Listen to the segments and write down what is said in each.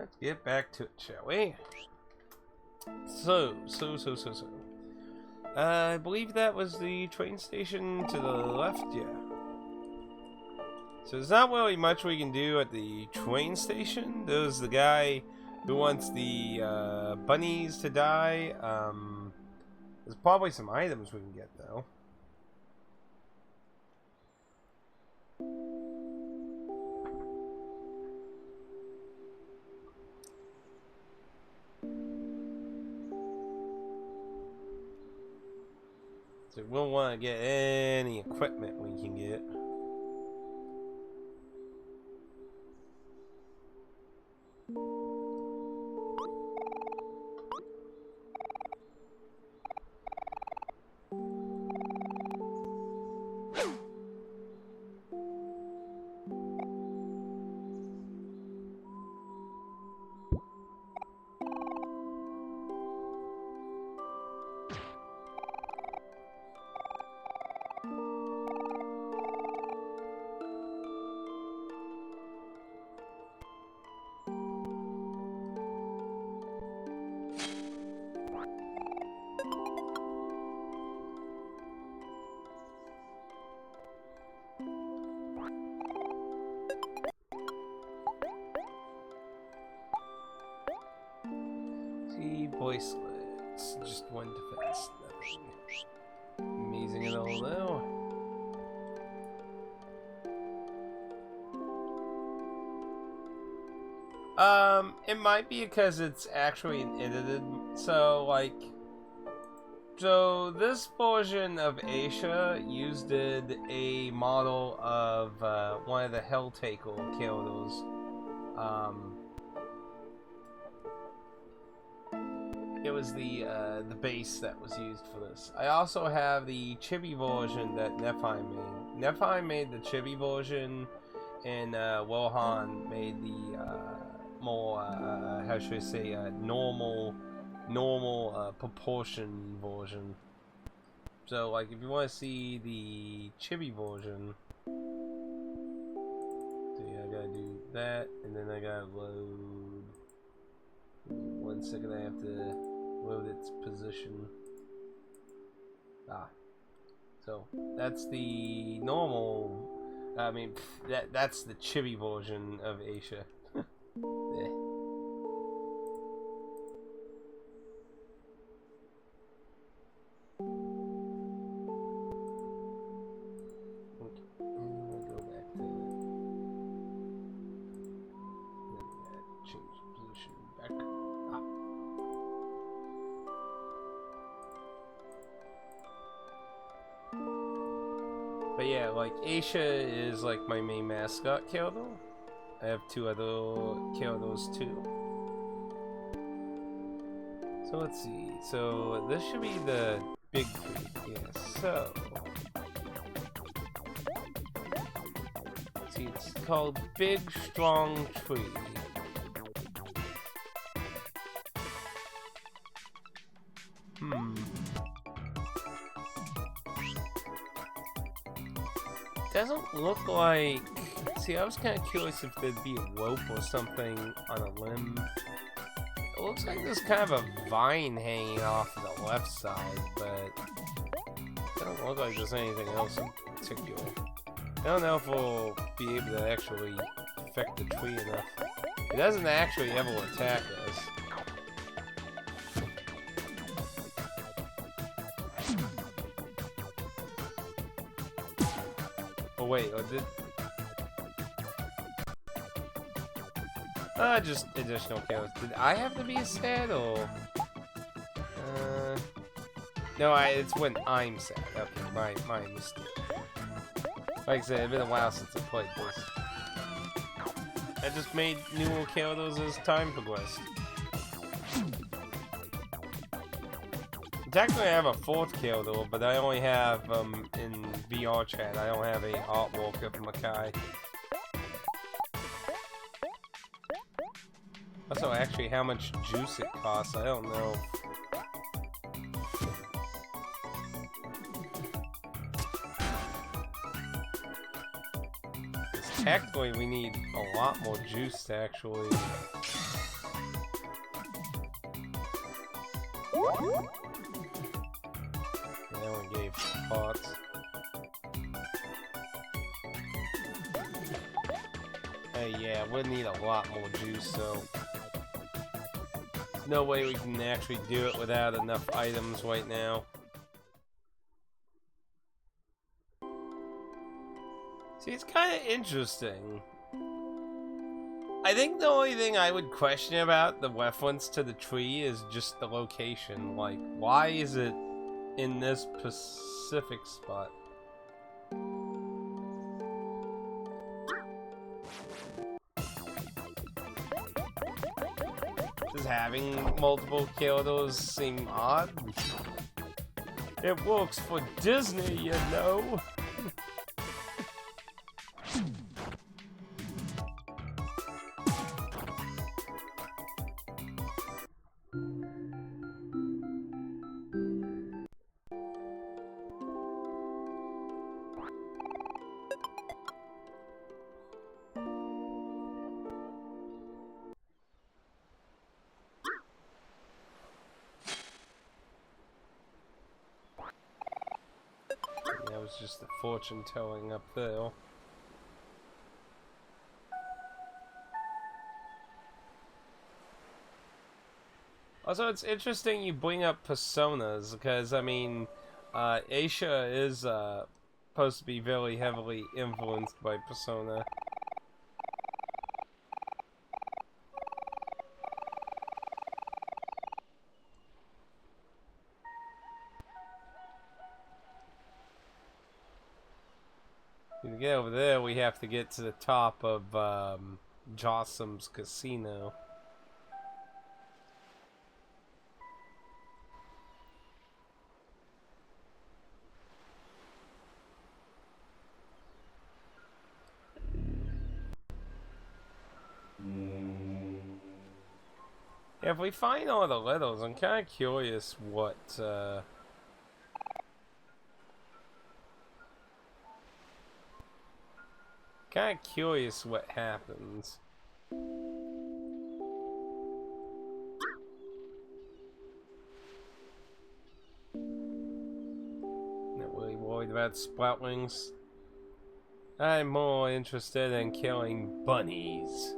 Let's get back to it, shall we? So. I believe that was the train station to the left, yeah. So there's not really much we can do at the train station. There's the guy who wants the bunnies to die. There's probably some items we can get, though. So we'll want to get any equipment we can get. Bracelets, just one defense. Amazing at all, though. It might be because it's actually edited. So, like, so this version of Asia used a model of one of the Helltaker characters. It was the base that was used for this. I also have the chibi version that Nephi made. Nephi made the chibi version, and Wohan made the more how should I say normal proportion version. So like if you want to see the chibi version, so yeah, I gotta do that, and then I gotta load. 1 second, I have to load its position. So that's the normal. I mean, that's the chibi version of Asia. But yeah, like Asia is like my main mascot character. I have 2 other characters too. So let's see. So this should be the big tree. Yeah. So let's see, it's called Big Strong Tree. Doesn't look like... See, I was kind of curious if there'd be a rope or something on a limb. It looks like there's kind of a vine hanging off the left side, but it doesn't look like there's anything else in particular. I don't know if we'll be able to actually affect the tree enough. It doesn't actually ever attack us. Oh wait, or did... just additional kills. Did I have to be sad, or... No, it's when I'm sad. Okay, my mistake. Like I said, it's been a while since I played this. I just made newer characters as time progressed. Technically, I have a 4th character, but I only have, in VR chat, I don't have a artwork of Makai. Also, actually, how much juice it costs, I don't know. Technically, we need a lot more juice to actually That one gave pots. Hey, yeah, we'll need a lot more juice, so... There's no way we can actually do it without enough items right now. See, it's kind of interesting. I think the only thing I would question about the reference to the tree is just the location. Like, why is it in this specific spot? Does having multiple kills seem odd? It works for Disney, you know. That was just the fortune telling up there. Also, it's interesting you bring up personas, because, I mean, Asia is supposed to be very heavily influenced by Persona. To get over there, we have to get to the top of Jossum's casino. Yeah, if we find all the letters, I'm kind of curious what happens. Not really worried about sproutlings. I'm more interested in killing bunnies.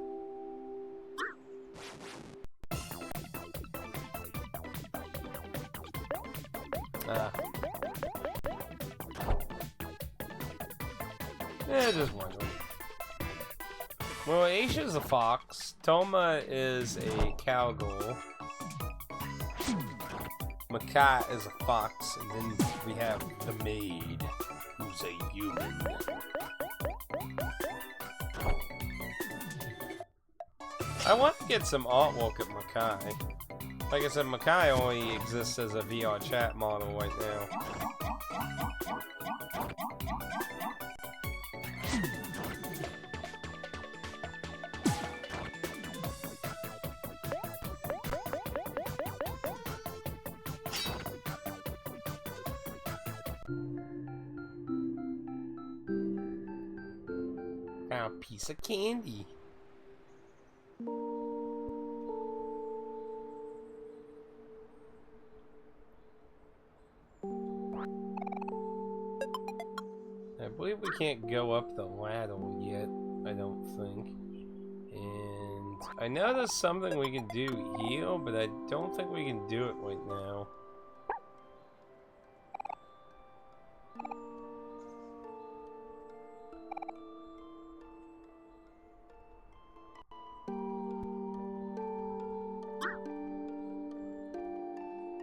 Just wondering. Well, Aisha's a fox, Toma is a cowgirl, Makai is a fox, and then we have the maid, who's a human. I want to get some artwork at Makai. Like I said, Makai only exists as a VR chat model right now. A piece of candy. I believe we can't go up the ladder yet, I don't think. And I know there's something we can do here, but I don't think we can do it right now.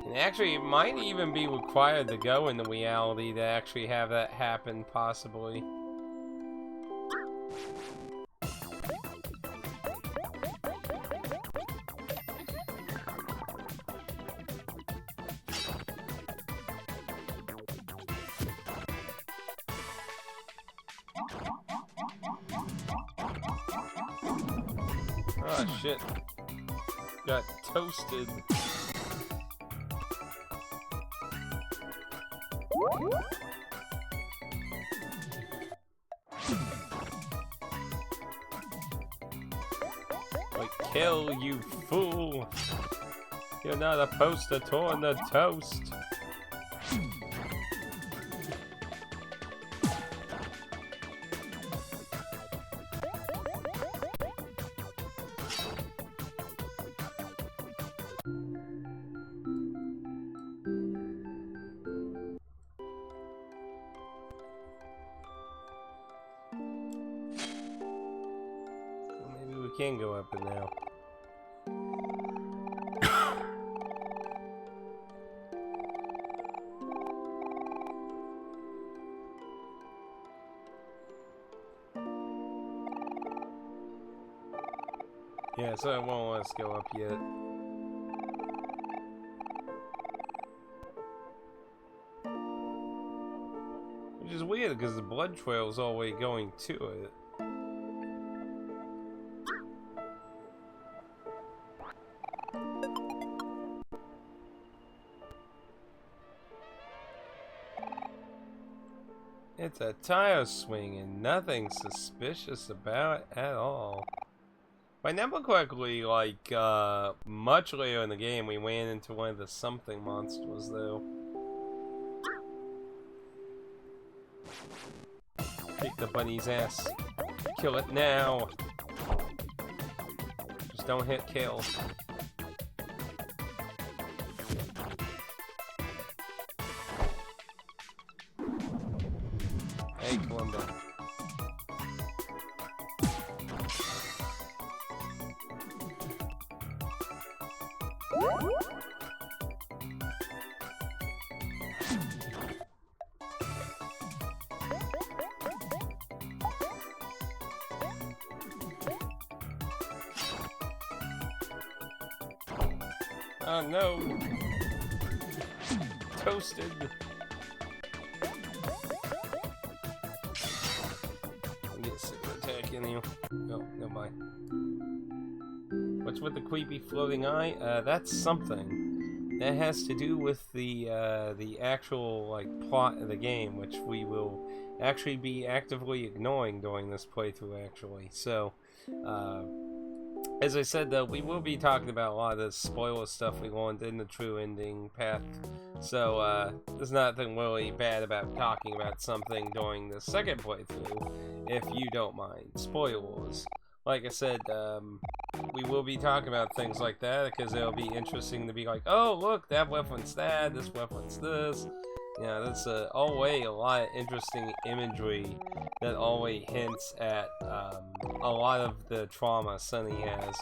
And actually, it might even be required to go into reality to actually have that happen, possibly. Oh shit. Got toasted. Like, kill, you fool! You're not a poster torn the toast. Maybe we can go up it now. Yeah, so it won't let us go up yet. Which is weird because the blood trail is all the way going to it. It's a tire swing and nothing suspicious about it at all. If I remember correctly, like, much later in the game, we ran into one of the something monsters, though. Kick the bunny's ass. Kill it now. Just don't hit kill. Hey, Columbo. Oh no! Toasted! Get sick of attacking you. Oh, no mind. What's with the creepy floating eye? That's something. That has to do with the actual, like, plot of the game, which we will actually be actively ignoring during this playthrough, actually. So, as I said, though, we will be talking about a lot of the spoiler stuff we learned in the true ending path. So, there's nothing really bad about talking about something during the second playthrough, if you don't mind. Spoilers. Like I said, we will be talking about things like that, because it'll be interesting to be like, oh, look, that weapon's that, this weapon's this. You know, that's always a lot of interesting imagery that always hints at a lot of the trauma Sunny has.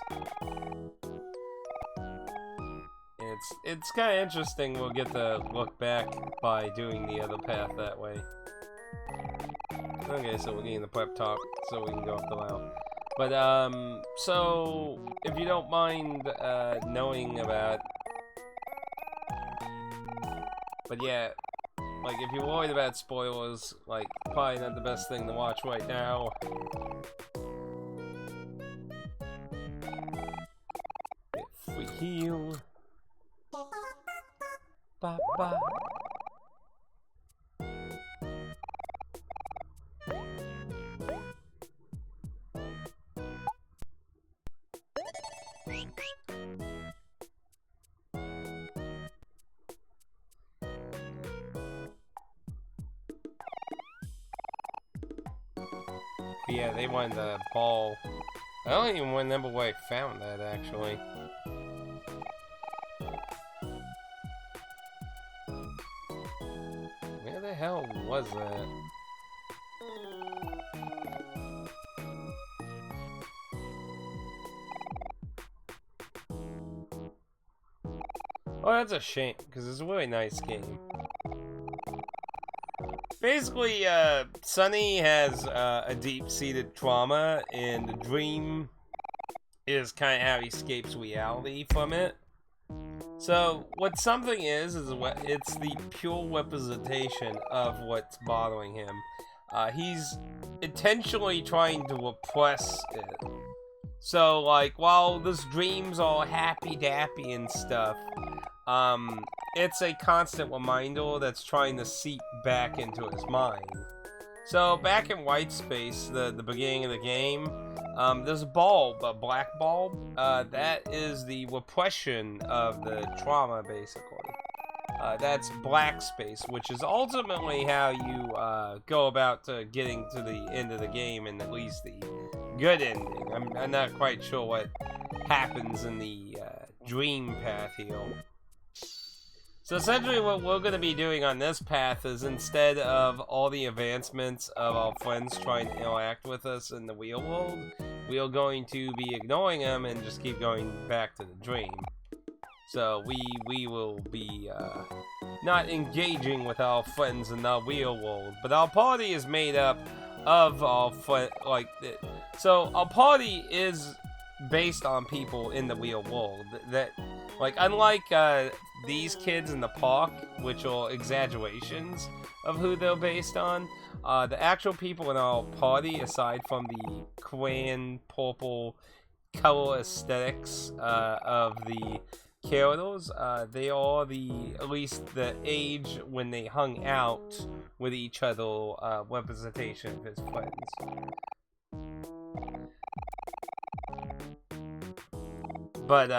And it's kind of interesting. We'll get to look back by doing the other path that way. Okay, so we're getting the prep talk, so we can go up the ladder. But so if you don't mind knowing about, but yeah. Like, if you're worried about spoilers, like, probably not the best thing to watch right now. If we heal... Ba-ba. Yeah, they wanted the ball. I don't even remember where I found that, actually. Where the hell was that? Oh, that's a shame, because it's a really nice game. Basically, Sunny has a deep-seated trauma, and the dream is kind of how he escapes reality from it. So, what something is it's the pure representation of what's bothering him. He's intentionally trying to repress it. So, like, while this dream's all happy-dappy and stuff, it's a constant reminder that's trying to seep back into his mind. So back in White Space, the beginning of the game, There's a bulb, a black bulb. That is the repression of the trauma, basically. That's black space, which is ultimately how you go about getting to the end of the game, and at least the good ending. I'm not quite sure what happens in the dream path here. So essentially what we're going to be doing on this path is, instead of all the advancements of our friends trying to interact with us in the real world, we are going to be ignoring them and just keep going back to the dream. So we will be not engaging with our friends in the real world, but our party is made up of our friends. So our party is based on people in the real world. That, like, unlike these kids in the park, which are exaggerations of who they're based on, the actual people in our party, aside from the crayon purple color aesthetics of the characters, they are at least the age when they hung out with each other, representation of his friends. But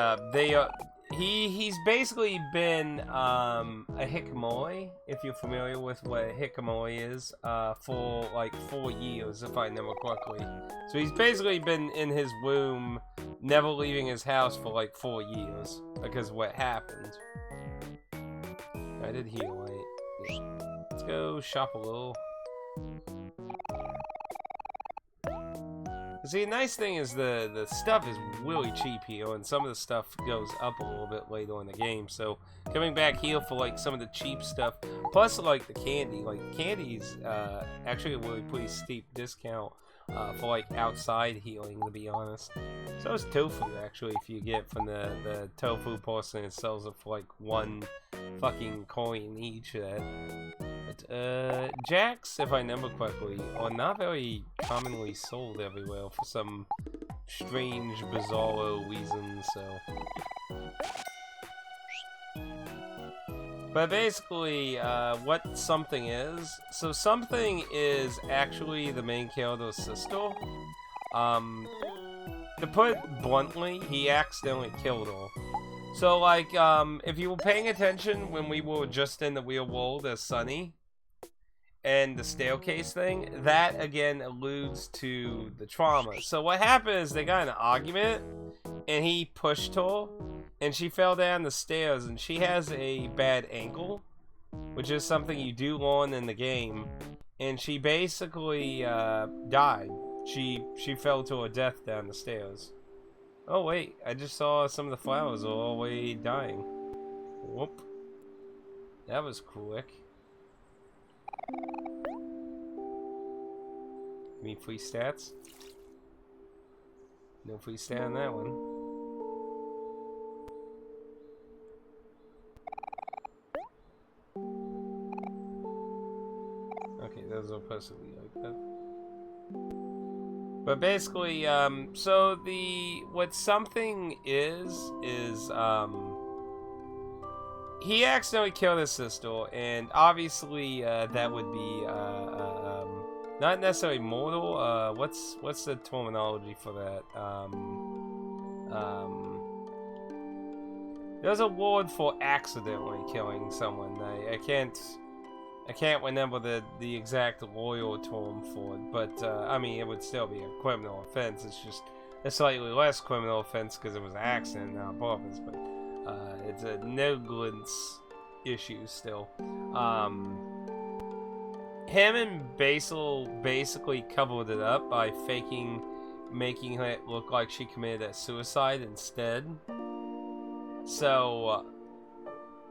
he's basically been a Hikikomori, if you're familiar with what a Hikikomori is, for like 4 years, if I remember correctly. So he's basically been in his room, never leaving his house for like 4 years, because of what happened. I did heal, right? Yeah. Let's go shop a little. See, the nice thing is the stuff is really cheap here, and some of the stuff goes up a little bit later in the game. So coming back here for like some of the cheap stuff, plus like the candy. Like candy's actually a really pretty steep discount for like outside healing, to be honest. So is tofu actually, if you get from the tofu person, it sells it for like 1 fucking coin each of that. But jacks, if I remember correctly, are not very commonly sold everywhere for some strange, bizarro reason, so. But basically, what something is, so something is actually the main character's sister. To put it bluntly, he accidentally killed her. So, like, if you were paying attention when we were just in the real world as Sunny, and the staircase thing, that again alludes to the trauma. So what happened is they got in an argument, and he pushed her, and she fell down the stairs, and she has a bad ankle, which is something you do learn in the game, and she basically died. She fell to her death down the stairs. Oh wait, I just saw some of the flowers are all the way dying. Whoop. That was quick. Give me free stats. No free stat on that one. Okay, those are possibly like that. But basically, so what something is he accidentally killed his sister, and obviously that would be not necessarily mortal. What's the terminology for that? There's a word for accidentally killing someone. I can't remember the exact lawyer term for it, but I mean, it would still be a criminal offense. It's just a slightly less criminal offense because it was an accident, not on purpose, but it's a negligence issue still. Him and Basil basically covered it up by making it look like she committed a suicide instead. So,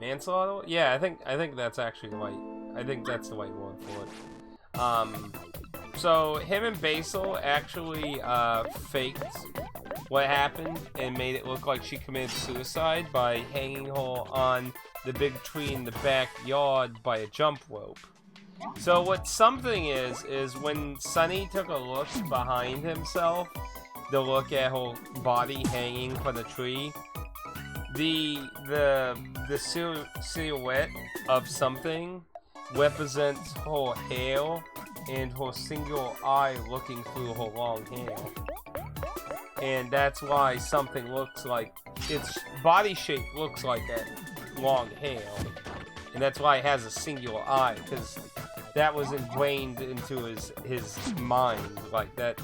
manslaughter? Yeah, I think that's actually the right. I think that's the right word for it. So him and Basil actually faked what happened and made it look like she committed suicide by hanging her on the big tree in the backyard by a jump rope. So what something is when Sunny took a look behind himself to look at her body hanging from the tree, the silhouette of something represents her hair and her single eye looking through her long hair. and that's why something looks like its body shape looks like that long hair, and that's why it has a singular eye, because that was ingrained into his mind, like that.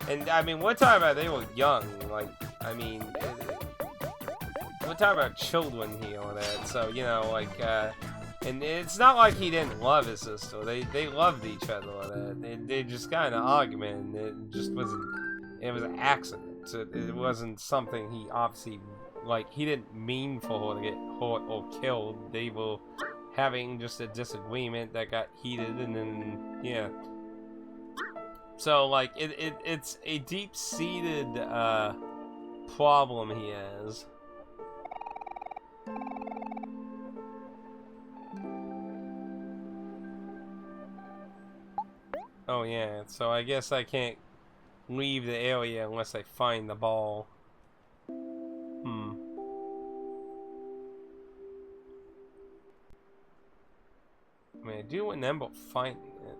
And I mean, we're talking about they were young, like, I mean, we're talking about children here or that, so, you know, like, and it's not like he didn't love his sister. They loved each other or that. They just got in an argument, and it just wasn't, it was an accident. So it wasn't something he obviously, like, he didn't mean for her to get hurt or killed. They were having just a disagreement that got heated, and then, yeah. So, like, it's a deep-seated, problem he has. Oh, yeah, so I guess I can't leave the area unless I find the ball. I mean, I do remember finding it.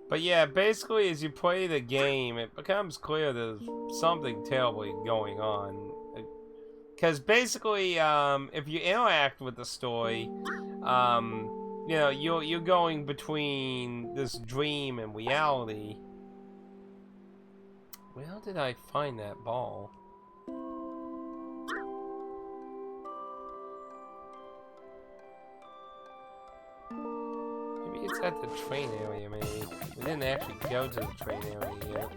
But yeah, basically as you play the game, it becomes clear there's something terribly going on. Because basically, if you interact with the story, you know, you're going between this dream and reality. Where did I find that ball? Maybe it's at the train area, maybe. We didn't actually go to the train area yet.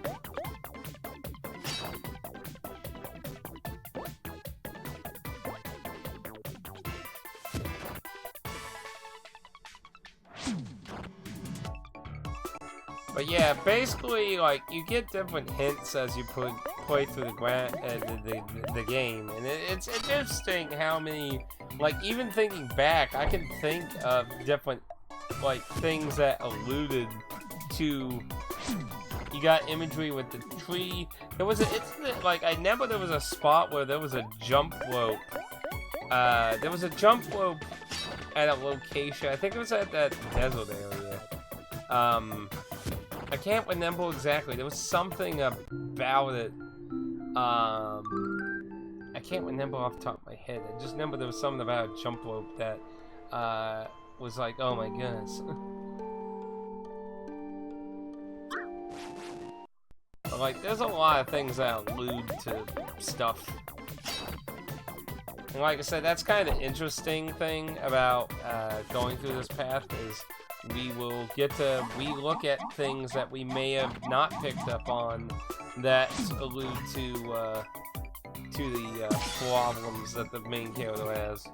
But yeah, basically, like, you get different hints as you play through the game, and it's interesting how many, like, even thinking back, I can think of different, like, things that alluded to. You got imagery with the tree. There was an incident, like, I remember there was a spot where there was a jump rope. There was a jump rope at a location. I think it was at that desert area. I can't remember exactly. There was something about it. I can't remember off the top of my head. I just remember there was something about a jump rope that was like, oh my goodness. But like, there's a lot of things that allude to stuff. And like I said, that's kind of the interesting thing about going through this path is we will get to relook at things that we may have not picked up on that allude to the problems that the main character has.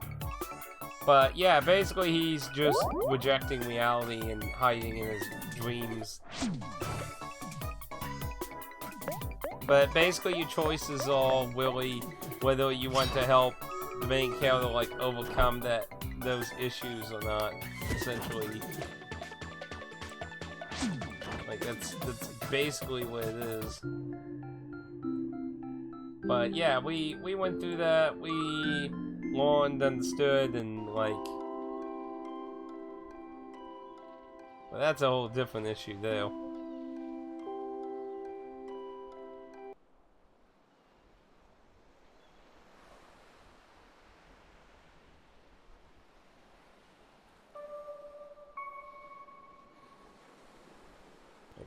But yeah, basically he's just rejecting reality and hiding in his dreams. But basically your choices are really whether you want to help the main character like overcome those issues or not, essentially. Like that's basically what it is. But yeah, we went through that, we learned, understood, and like, well, that's a whole different issue there.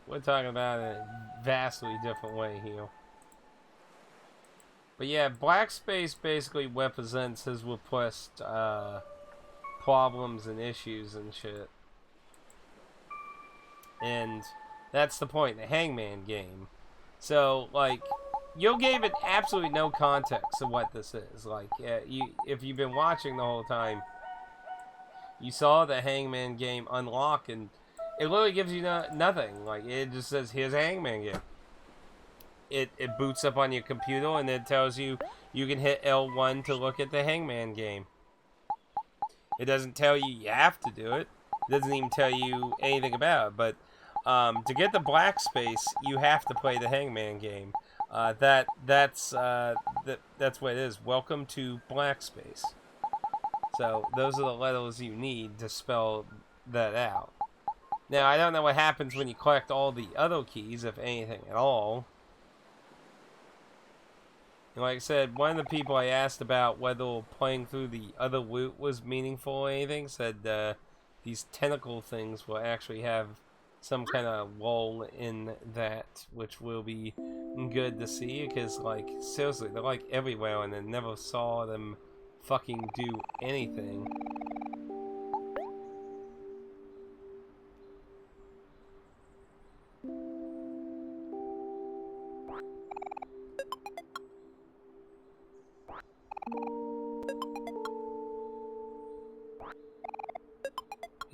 We're talking about it in a vastly different way here. But yeah, black space basically represents his repressed problems and issues and shit. And that's the point, the Hangman game. So, like, you gave it absolutely no context of what this is. Like, if you've been watching the whole time, you saw the Hangman game unlock, and it literally gives you nothing. Like, it just says, here's a Hangman game. It boots up on your computer, and it tells you you can hit L1 to look at the Hangman game. It doesn't tell you you have to do it. It doesn't even tell you anything about it. But to get the black space, you have to play the Hangman game. That's what it is. Welcome to black space. So those are the letters you need to spell that out. Now, I don't know what happens when you collect all the other keys, if anything at all. And like I said, one of the people I asked about whether playing through the other loot was meaningful or anything said these tentacle things will actually have some kind of role in that, which will be good to see, because, like, seriously, they're, like, everywhere, and I never saw them fucking do anything.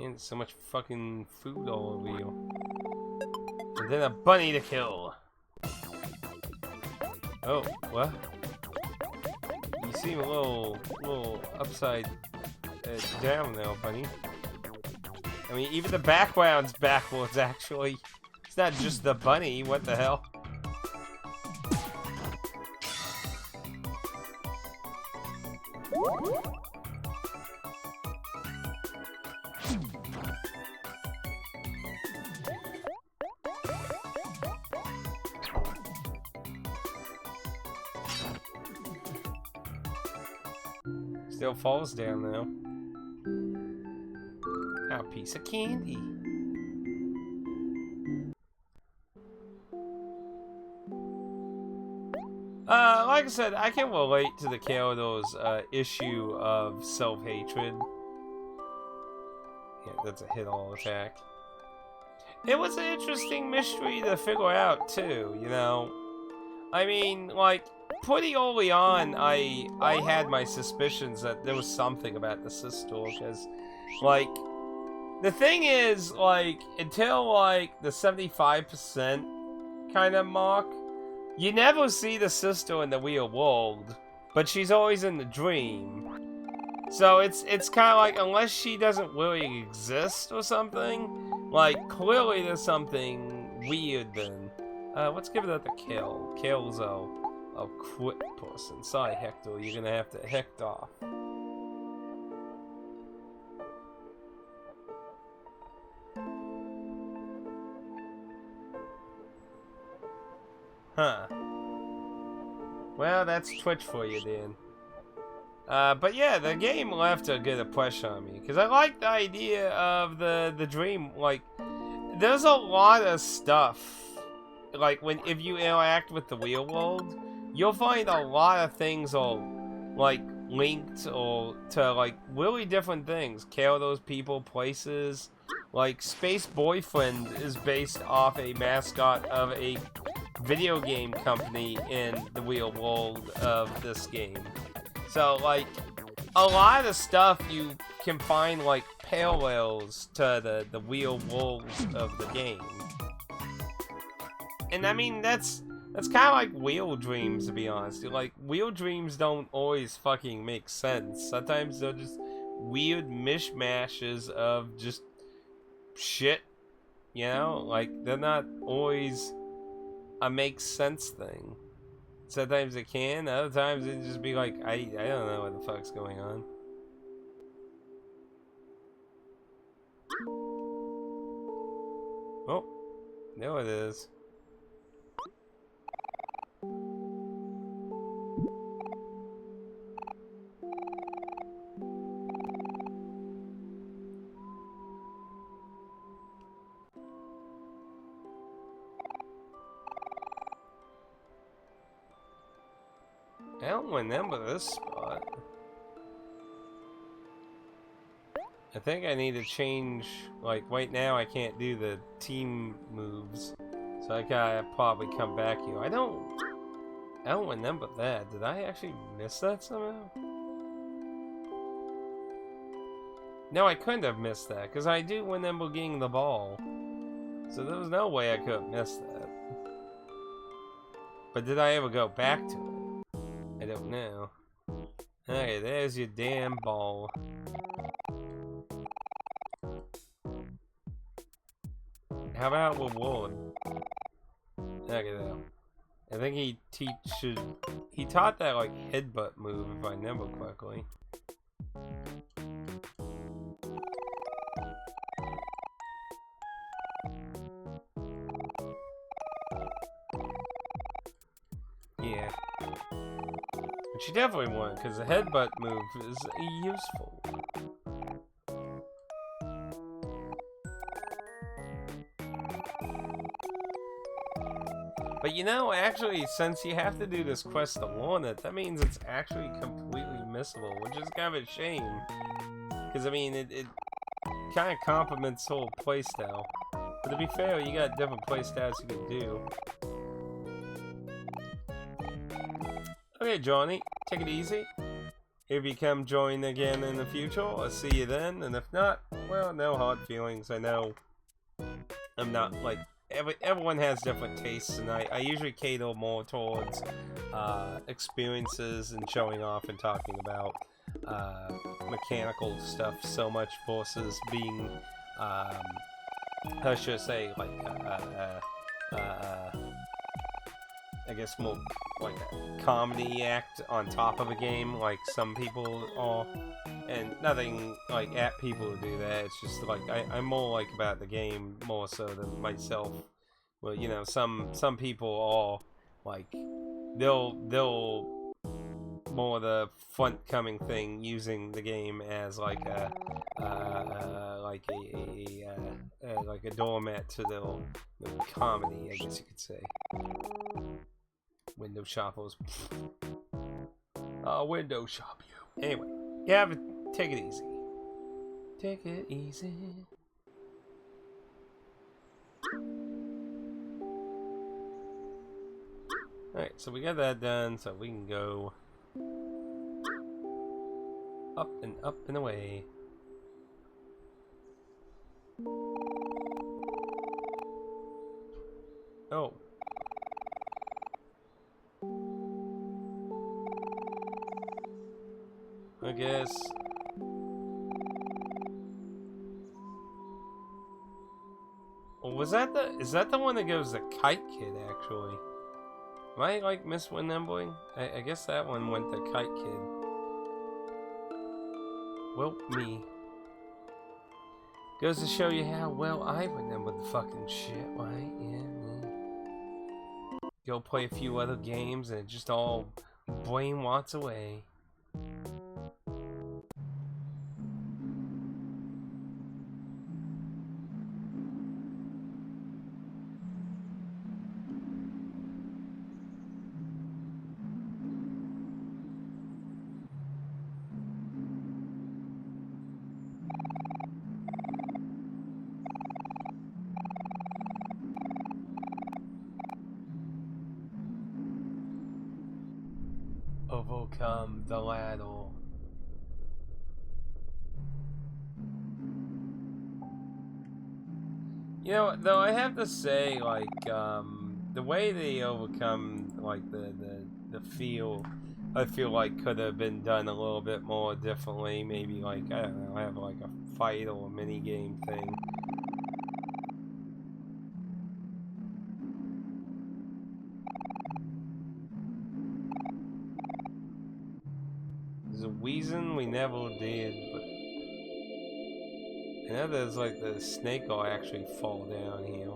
And so much fucking food all over you. And then a bunny to kill. Oh, what? You seem a little upside down now, bunny. I mean, even the background's backwards, actually. It's not just the bunny, what the hell? Still falls down now. Oh, a piece of candy. Like I said, I can relate to the Kyoto's issue of self-hatred. Yeah, that's a hit-all attack. It was an interesting mystery to figure out, too, you know? I mean, like, pretty early on, I had my suspicions that there was something about the sister, because, like, the thing is, like, until, like, the 75% kind of mark, you never see the sister in the real world, but she's always in the dream. So it's kind of like, unless she doesn't really exist or something, like, clearly there's something weird then. Let's give that the kill. Kill's a quit person. Sorry, Hector, you're gonna have to hecht off. Huh. Well, that's Twitch for you, Dan. But yeah, the game left a good impression on me, because I like the idea of the dream. Like, there's a lot of stuff, like, if you interact with the real world, you'll find a lot of things are, like, linked or to, like, really different things. Those people, places. Like, Space Boyfriend is based off a mascot of a video game company in the real world of this game. So, like, a lot of stuff you can find, like, parallels to the real world of the game. And I mean, that's kind of like real dreams, to be honest. Like, real dreams don't always fucking make sense. Sometimes they're just weird mishmashes of just shit, you know? Like, they're not always a make sense thing. Sometimes it can, other times it just be like, I don't know what the fuck's going on. Oh, there it is. I don't remember this spot. I think I need to change, like, right now I can't do the team moves. So I gotta probably come back here. I don't remember that. Did I actually miss that somehow? No, I couldn't have missed that, because I do remember getting the ball. So there was no way I could have missed that. But did I ever go back to it? I don't know. Okay, there's your damn ball. How about reward? Okay, though. I think he taught that, like, headbutt move, if I remember correctly. Which you definitely want, because the headbutt move is useful. But you know, actually, since you have to do this quest to learn it, that means it's actually completely missable, which is kind of a shame. Because, I mean, it kind of complements the whole playstyle. But to be fair, you got different playstyles you can do. Okay, Johnny, take it easy. If you come join again in the future, I'll see you then. And if not, well, no hard feelings. I know I'm not, like, everyone has different tastes, and I usually cater more towards experiences and showing off and talking about mechanical stuff so much versus being, how should I say, like, I guess more like a comedy act on top of a game, like some people are. And nothing like at people who do that. It's just like I'm more like about the game more so than myself. Well, you know, some people are like they'll more the front coming thing, using the game as like a like a doormat to their comedy, I guess you could say. Window shoppers. Window shop you. Anyway, yeah, but take it easy. Take it easy. Alright, so we got that done, so we can go up and away. Oh. I guess. Well, was that is that the one that goes the Kite Kid, actually? Am I, like, misremembering? I guess that one went the Kite Kid. Well, me. Goes to show you how well I remember the fucking shit, right? Yeah, me. Go play a few other games and it just all brain rots away. Overcome the ladder. You know, though I have to say, like, the way they overcome, like, the feel, I feel like could have been done a little bit more differently. Maybe, like, I don't know, have, like, a fight or a mini-game thing. There's a reason we never did, but I know there's, like, the snake will actually fall down here.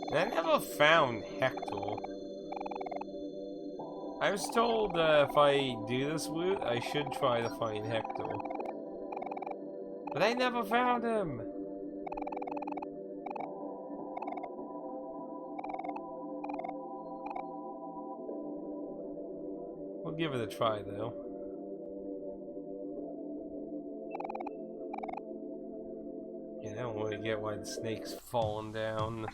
And I never found Hector. I was told if I do this route, I should try to find Hector. But I never found him! We'll give it a try, though. Yeah, I don't really get why the snake's falling down.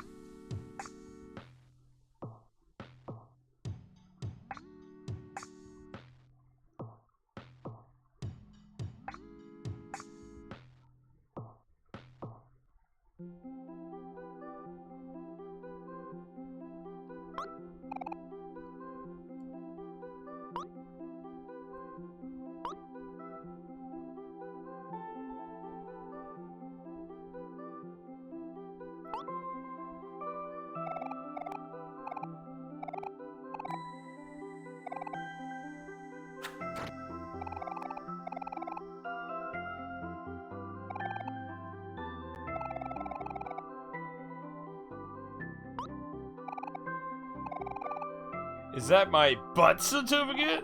Is that my butt certificate?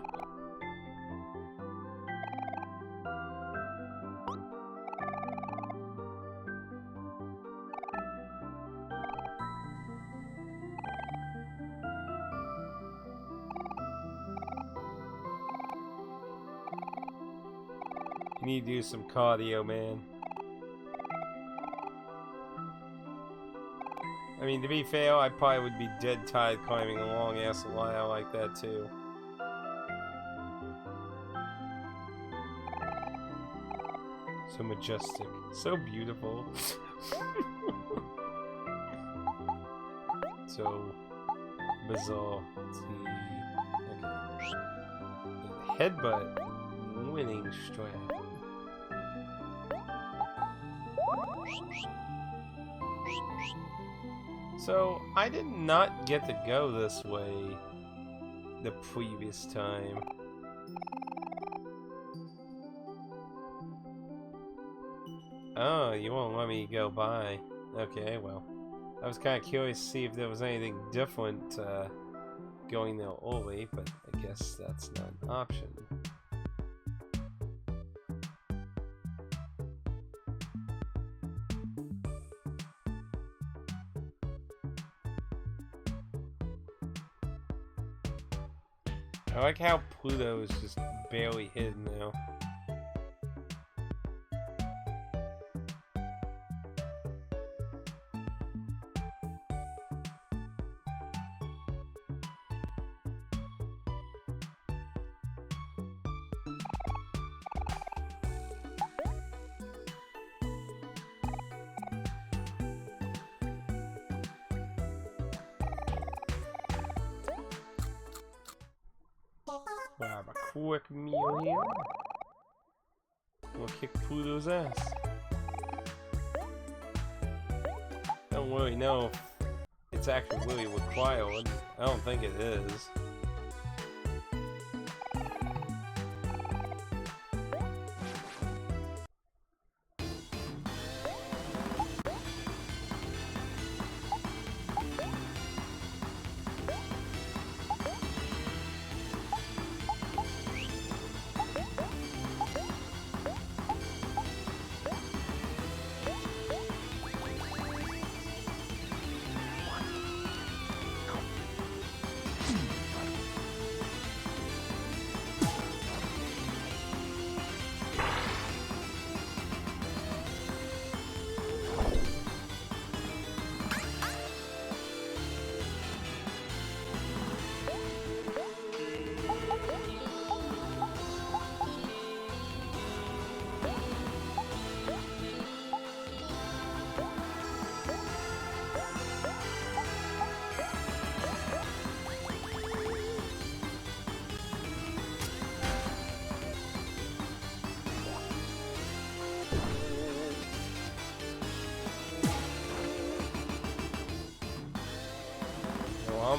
You need to do some cardio, man. I mean, to be fair, I probably would be dead tired climbing a long-ass ladder like that, too. So majestic. So beautiful. So bizarre. Let's see. Okay. Headbutt. Winning strike. So, I did not get to go this way the previous time. Oh, you won't let me go by. Okay, well. I was kind of curious to see if there was anything different going there early, but I guess that's not an option. I like how Pluto is just barely hidden now. Grab a quick meal here. We'll kick Pluto's ass. I don't really know if it's actually really required. I don't think it is.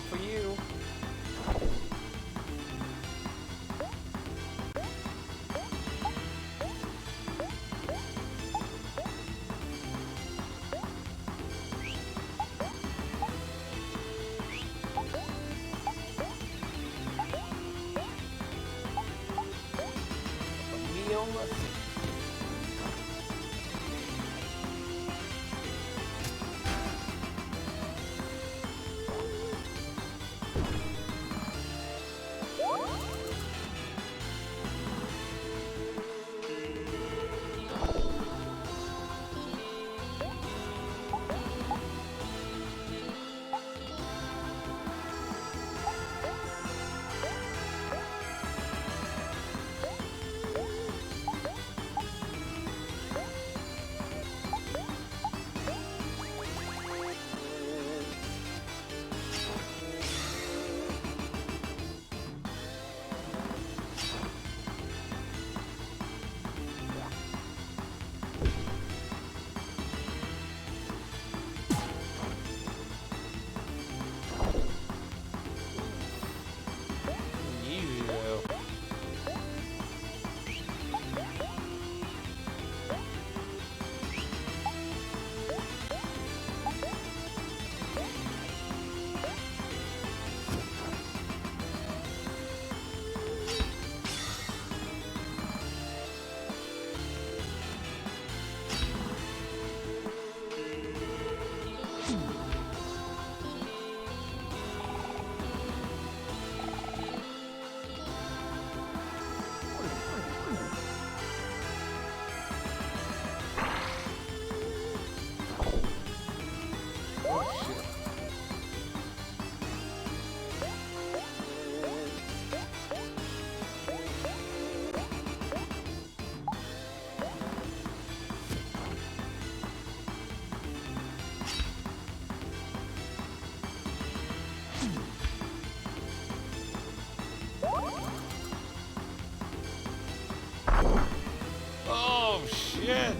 For you. shit!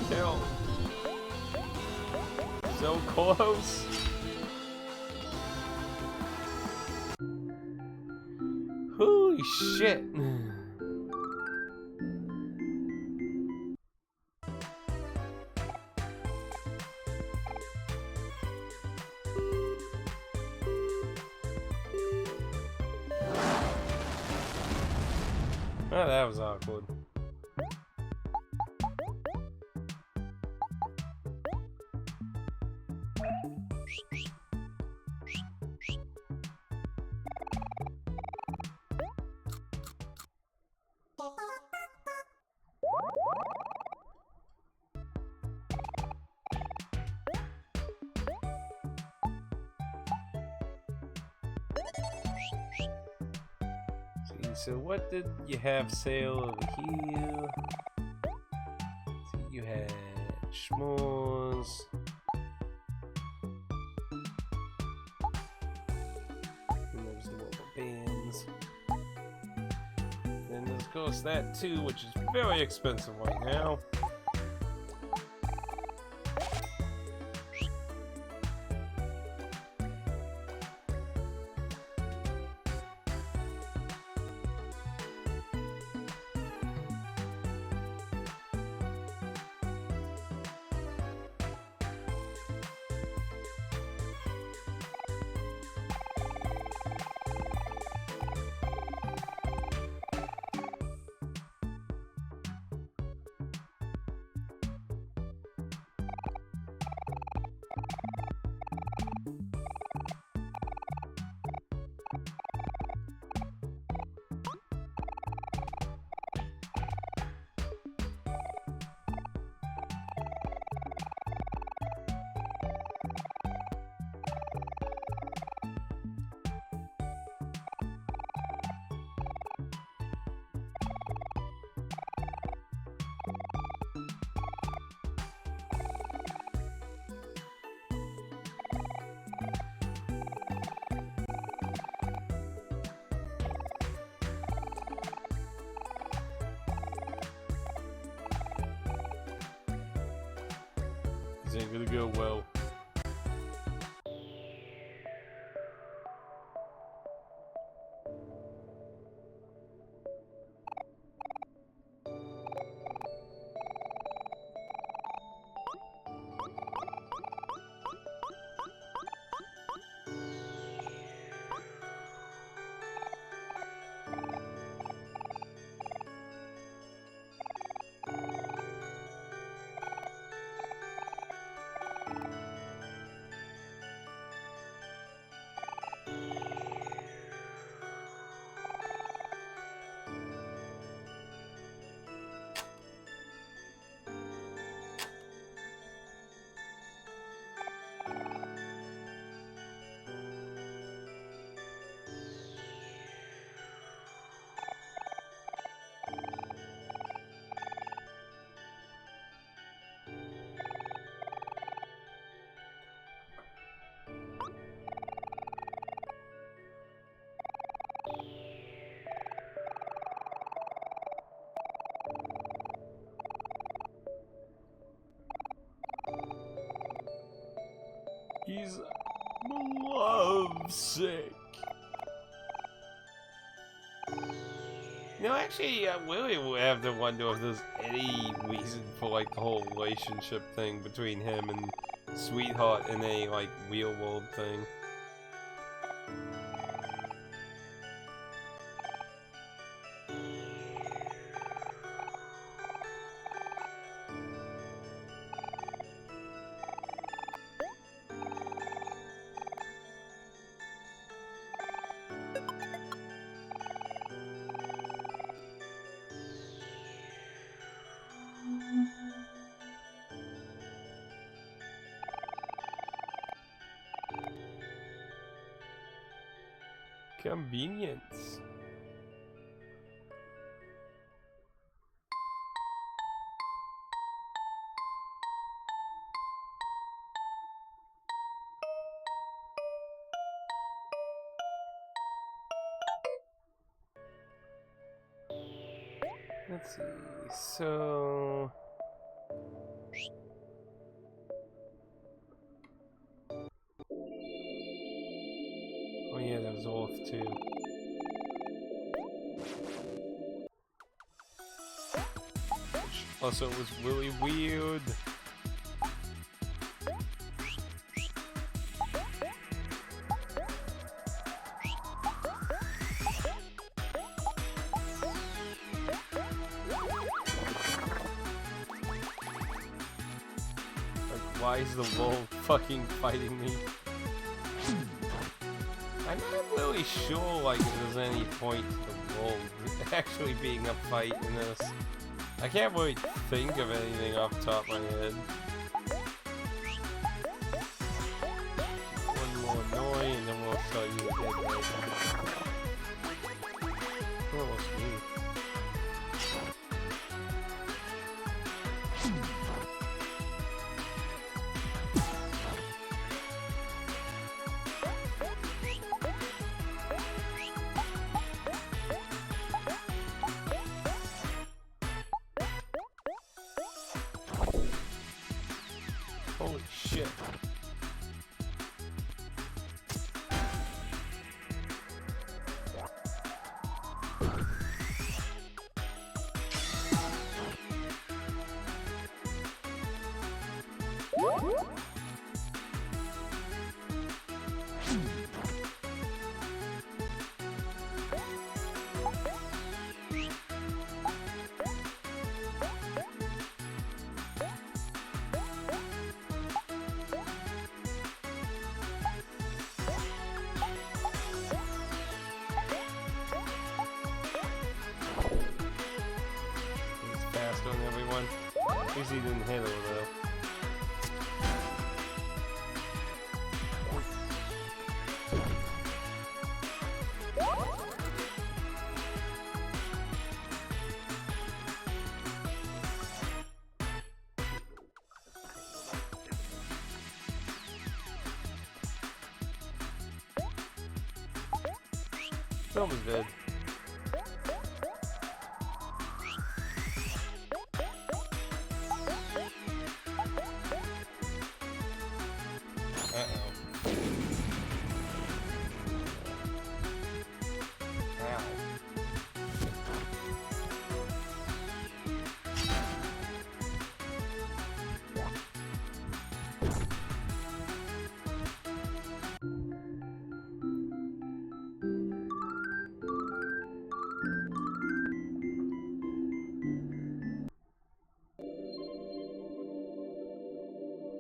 Kill. So close. Holy shit. Oh, that was awkward. So what did you have sale over here? So you had s'mores. And there's the rubber bands. And there's of course that too, which is very expensive right now. This ain't gonna go well. He's lovesick. You know, actually, I really would have to wonder if there's any reason for, like, the whole relationship thing between him and Sweetheart in a, like, real world thing. Convenience. Let's see, so... Oh yeah, there was Wolf too. Also, it was really weird. Why is the wolf fucking fighting me? I'm not really sure, like, if there's any point to the wolf actually being a fight in this. I can't really think of anything off the top of my head. One more noise and then we'll show you the dead right. Almost me. Holy shit. Everyone. At least he didn't hit her though. Almost dead.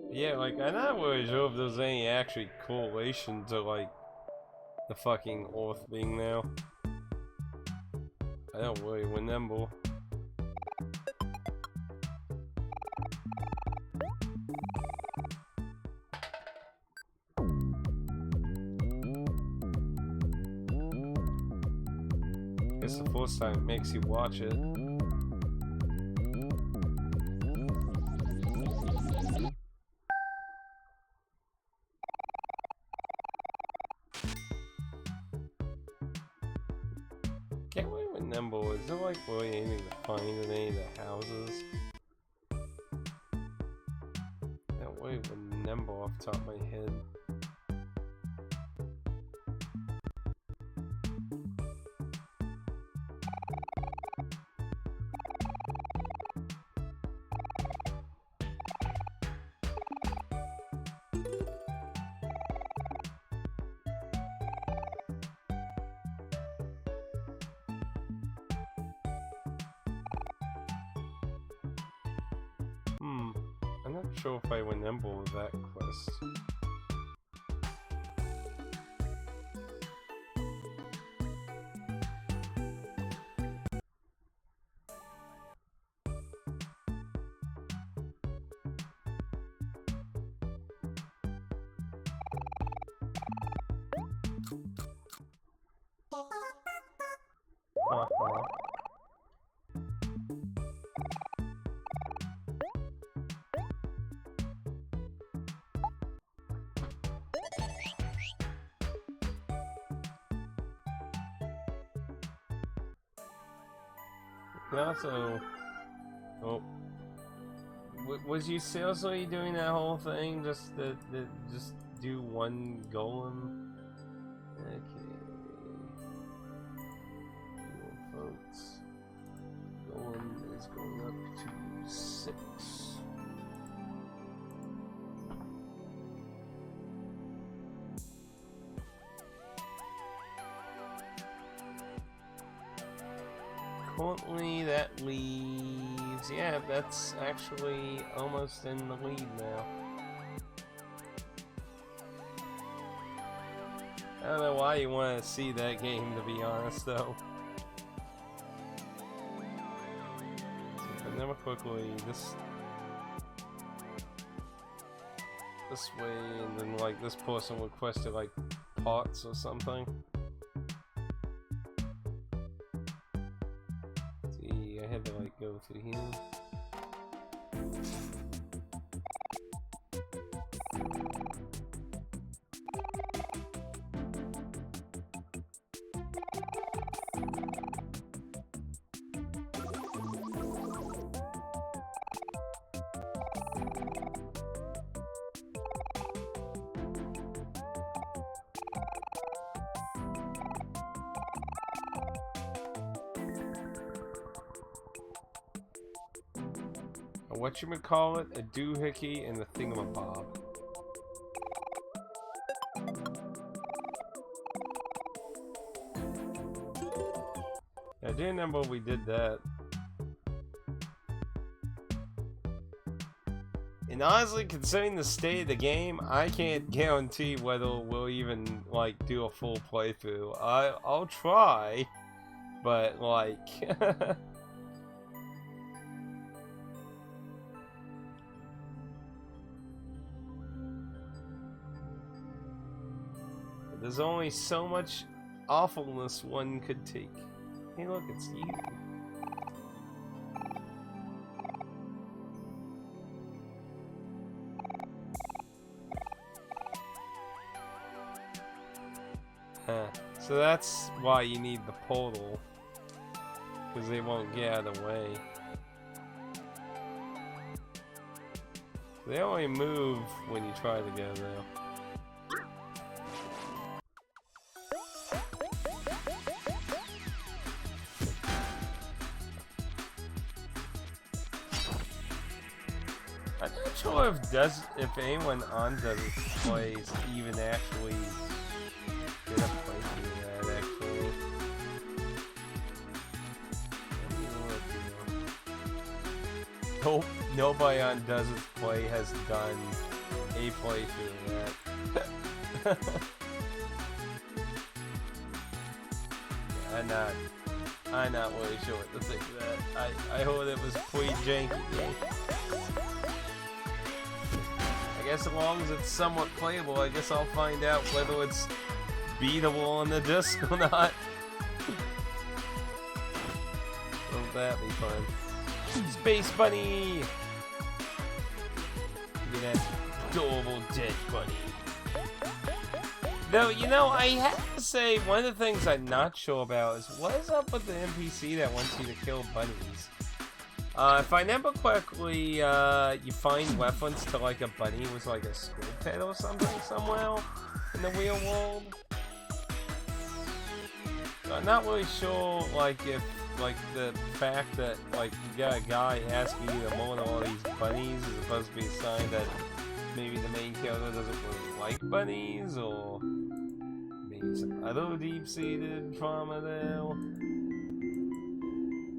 Yeah, like, I'm not really sure if there's any actual correlation to, like, the fucking Earth being there. I don't really remember. Guess the first time it makes you watch it. Can't really remember, is there like really anything to find in any of the houses? I don't really remember off the top of my head. I'm not sure if I remember that quest. Also, oh, was you seriously doing that whole thing just to just do one golem? Okay, well, folks, golem is going up to 6. Currently, that leaves... Yeah, that's actually almost in the lead now. I don't know why you want to see that game, to be honest, though. But never quickly, this way, and then, like, this person requested, like, pots or something. I had to like go through here. Whatchamacallit, a doohickey, and a thingamabob. I do remember we did that. And honestly, considering the state of the game, I can't guarantee whether we'll even, like, do a full playthrough. I'll try, but, like... There's only so much awfulness one could take. Hey look, it's you. So that's why you need the portal. Because they won't get out of the way. They only move when you try to go there. I'm not sure if anyone on Desert plays even actually did a playthrough of that actually. Nope, nobody on Desert Play has done a playthrough of that. Yeah, I'm not really sure what to think of that. I heard it was pretty janky. I guess as long as it's somewhat playable, I guess I'll find out whether it's beatable on the disc or not. Won't that be fun? Space Bunny! Look at that adorable dead bunny. Though, you know, I have to say, one of the things I'm not sure about is what is up with the NPC that wants you to kill bunnies? If I remember correctly, you find reference to like a bunny with like a school pet or something somewhere in the real world. So I'm not really sure, like, if like the fact that like you got a guy asking you to murder all these bunnies is supposed to be a sign that maybe the main character doesn't really like bunnies, or maybe some other deep-seated trauma there.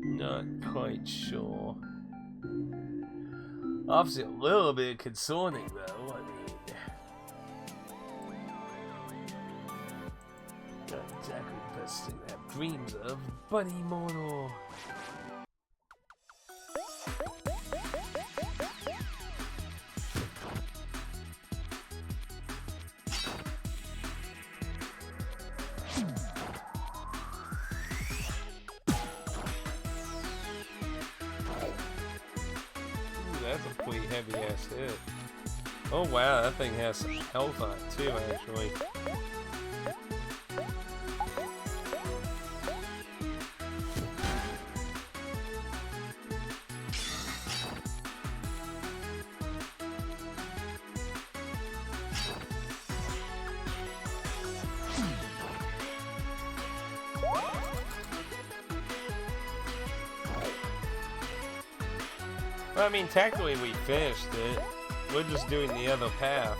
Not quite sure. Obviously a little bit concerning though, I mean. Not exactly the best thing to have dreams of, Bunny Mortal. heavy ass hit. Oh wow, that thing has some health on it too, actually. Well, I mean, technically we finished it. We're just doing the other path.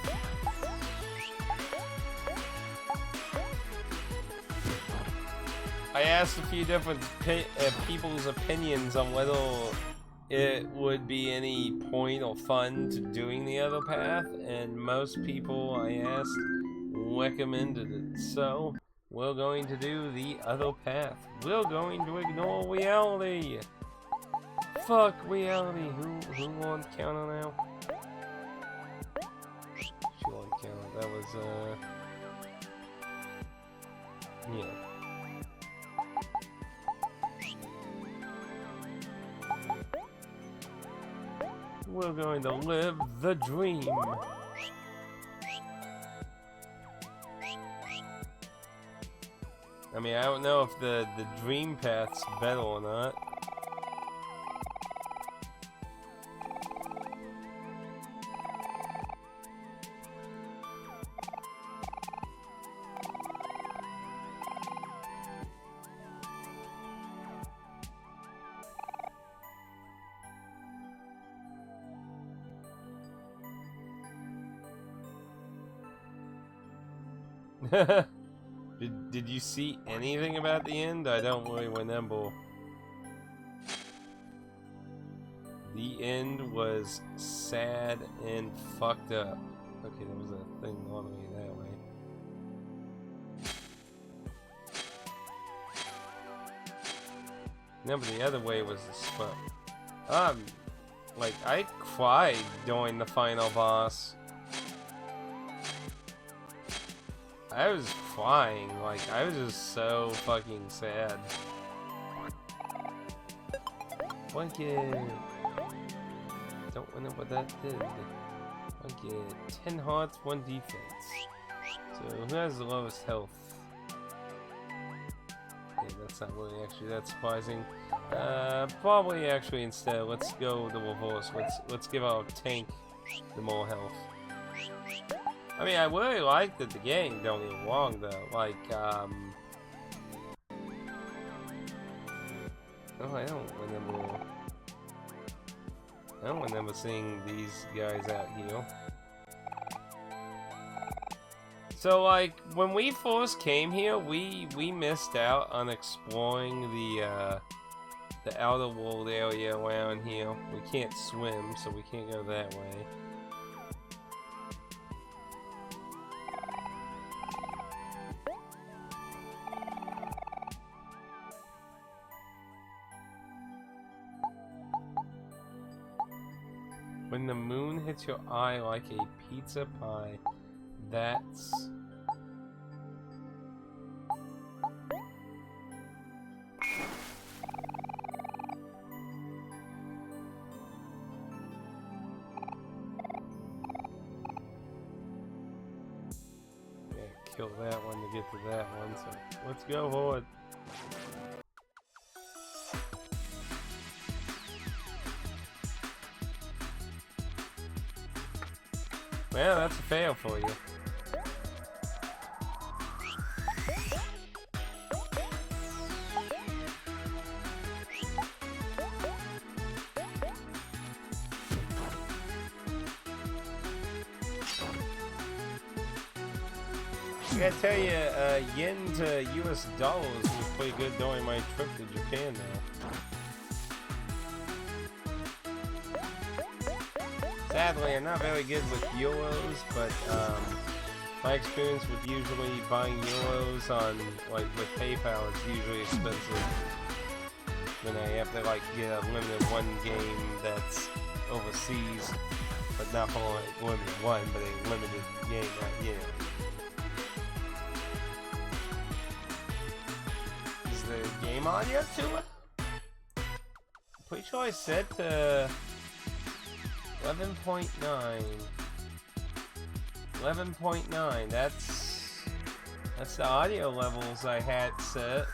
I asked a few different people's opinions on whether it would be any point or fun to doing the other path, and most people I asked recommended it. So, we're going to do the other path. We're going to ignore reality. Fuck reality. Who won counter now? She won counter. That was yeah. We're going to live the dream. I mean, I don't know if the dream path's better or not. Did you see anything about the end? I don't really remember. The end was sad and fucked up. Okay, there was a thing all the way that way. No, but the other way was the spot. Like, I cried during the final boss. I was crying, like, I was just so fucking sad. Blanket! Don't know what that did. Blanket. 10 hearts, 1 defense. So, who has the lowest health? Okay, that's not really actually that surprising. Probably actually instead, let's go the reverse. Let's give our tank the more health. I mean, I really liked the game, don't get me wrong, though. Like, oh, I don't remember seeing these guys out here. So, like, when we first came here, we missed out on exploring the outer world area around here. We can't swim, so we can't go that way. When the moon hits your eye like a pizza pie, that's... Yeah, kill that one to get to that one, so let's go forward. Well, that's a fail for you. I gotta tell you, yen to US dollars was pretty good during my trip to Japan now. Sadly, I'm not very good with euros, but my experience with usually buying euros on, like, with PayPal is usually expensive. When I have to, like, get a limited one game that's overseas, but not for like limited one, but a limited game, you know. Is the game on yet, too? Pretty sure I said to 11.9. 11.9. That's the audio levels I had set.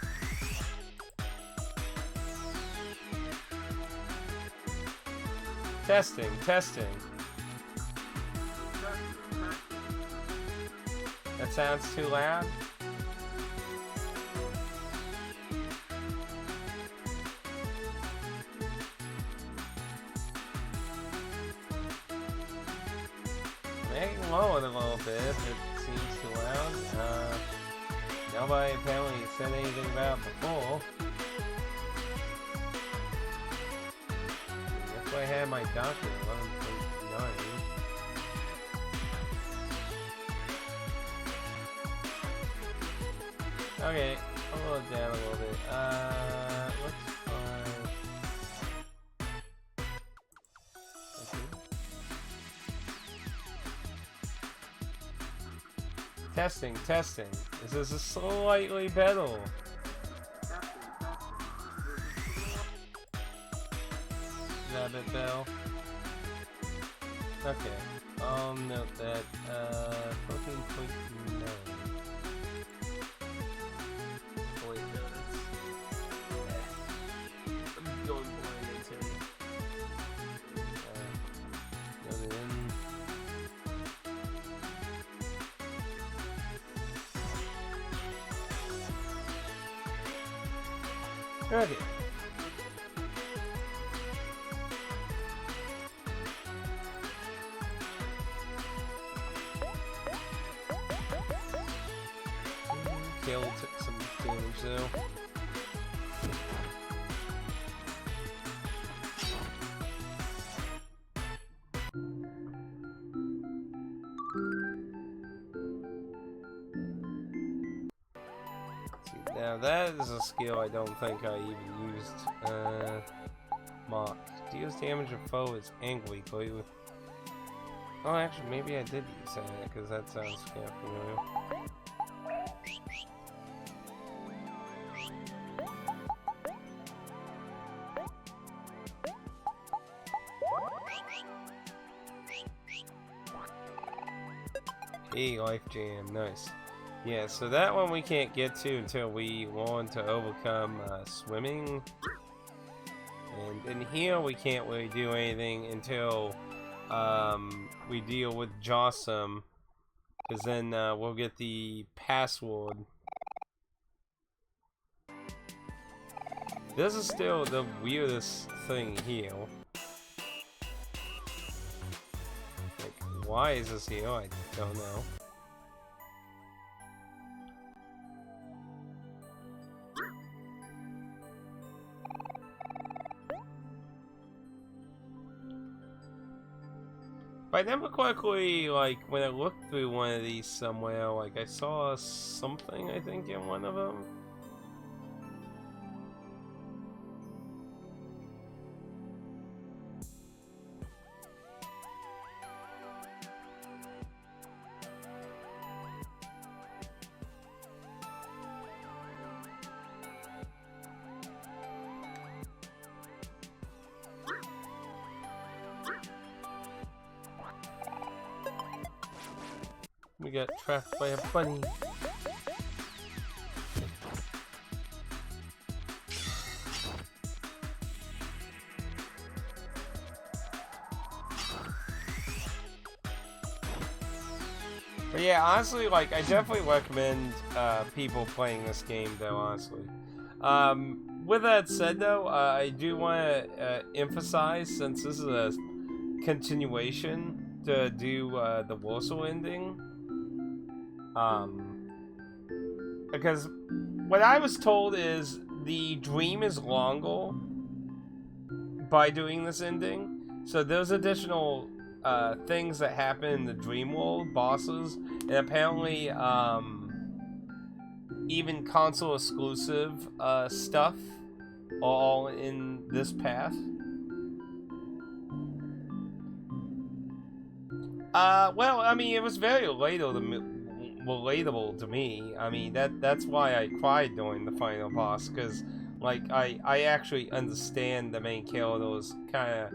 Testing. That sounds too loud. Making low it a little bit if it seems too loud. Nobody apparently said anything about it before. That's why I had my doctor 11.9. Okay, I'll lower it down a little bit. Let's find... Testing. Is this a slightly better? Is that a bit better? Okay. I'll note that. 14.9. Wait, no, that's... I'm going blind, I tell you. Note it in. Okay. Kill took some damage though. Now that is a skill I don't think I even used. Mock. Deals damage to foe is angry glue. Oh, actually, maybe I did use that because that sounds kind of familiar. Hey, life jam, nice. Yeah, so that one we can't get to until we learn to overcome swimming. And in here we can't really do anything until we deal with Jossum. Because then we'll get the password. This is still the weirdest thing here. Like, why is this here? I don't know. If I remember correctly, like, when I looked through one of these somewhere, like, I saw something, I think, in one of them. We got trapped by a bunny. But yeah, honestly, like, I definitely recommend people playing this game, though, honestly. With that said, though, I do want to emphasize, since this is a continuation, to do the Warsaw ending. Because what I was told is the dream is longer by doing this ending. So there's additional things that happen in the dream world, bosses, and apparently even console exclusive stuff all in this path. Well, I mean, it was very relatable to me. I mean, that's why I cried during the final boss, because, like, I actually understand the main character's kind of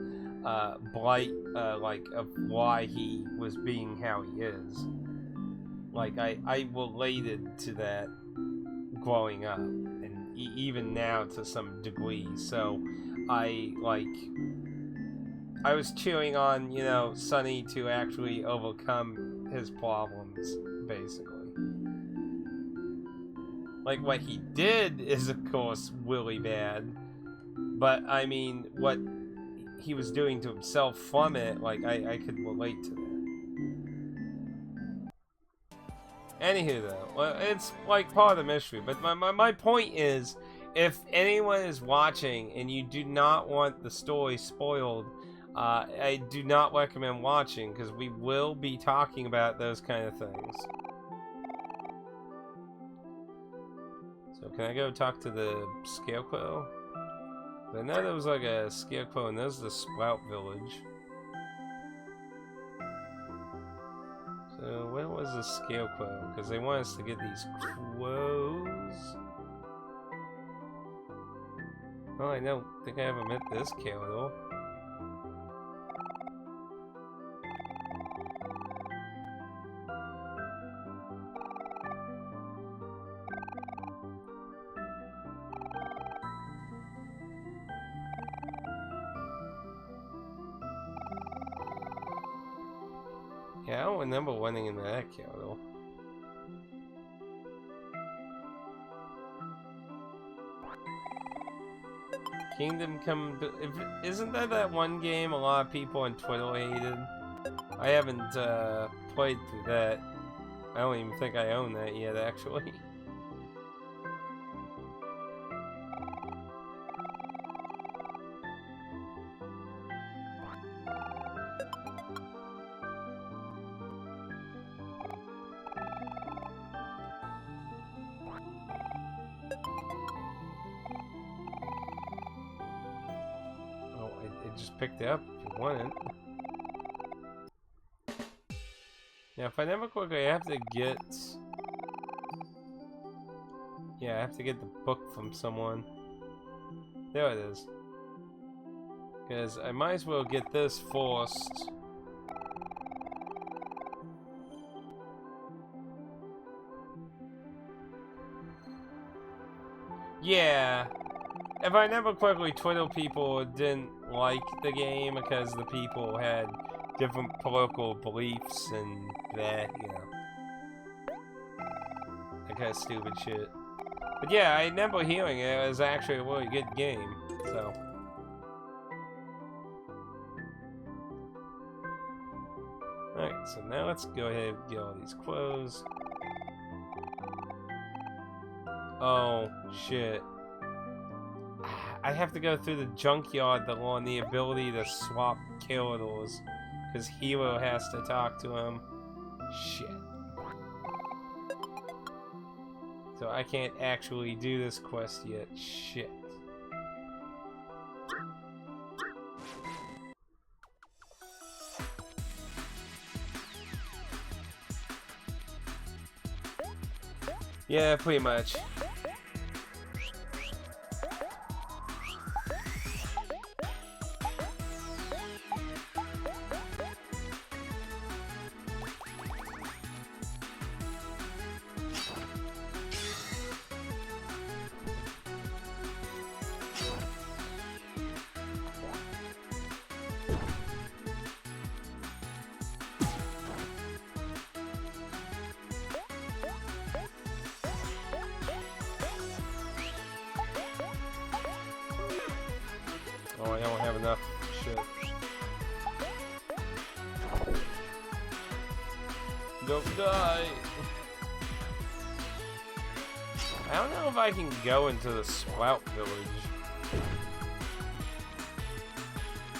blight, like, of why he was being how he is. Like, I related to that growing up, and even now to some degree, so I was cheering on, you know, Sonny to actually overcome his problems, basically. Like, what he did is, of course, really bad, but, I mean, what he was doing to himself from it, like, I could relate to that. Anywho, though, well, it's, like, part of the mystery, but my point is, if anyone is watching and you do not want the story spoiled, I do not recommend watching, because we will be talking about those kind of things. So, can I go talk to the Scarecrow? I know there was like a Scarecrow, and there's the Sprout Village. So, where was the Scarecrow? Because they want us to get these quos. Oh, I don't think I ever met this Caledor. Yeah, I don't remember running into that Caledor. Kingdom Come... Isn't that one game a lot of people on Twitter hated? I haven't played through that. I don't even think I own that yet, actually. Just picked it up if you want it. Yeah, if I never quickly, I have to get... Yeah, I have to get the book from someone. There it is. Because I might as well get this first. Yeah. If I never quickly, Twitter people didn't like the game because the people had different political beliefs and that, you know. That kind of stupid shit. But yeah, I remember hearing it was actually a really good game, so. Alright, so now let's go ahead and get all these clothes. Oh, shit. I have to go through the junkyard to learn the ability to swap Caledors, because Hero has to talk to him. Shit. So I can't actually do this quest yet. Shit. Yeah, pretty much. Oh, I don't have enough shit. Don't die! I don't know if I can go into the Sprout Village.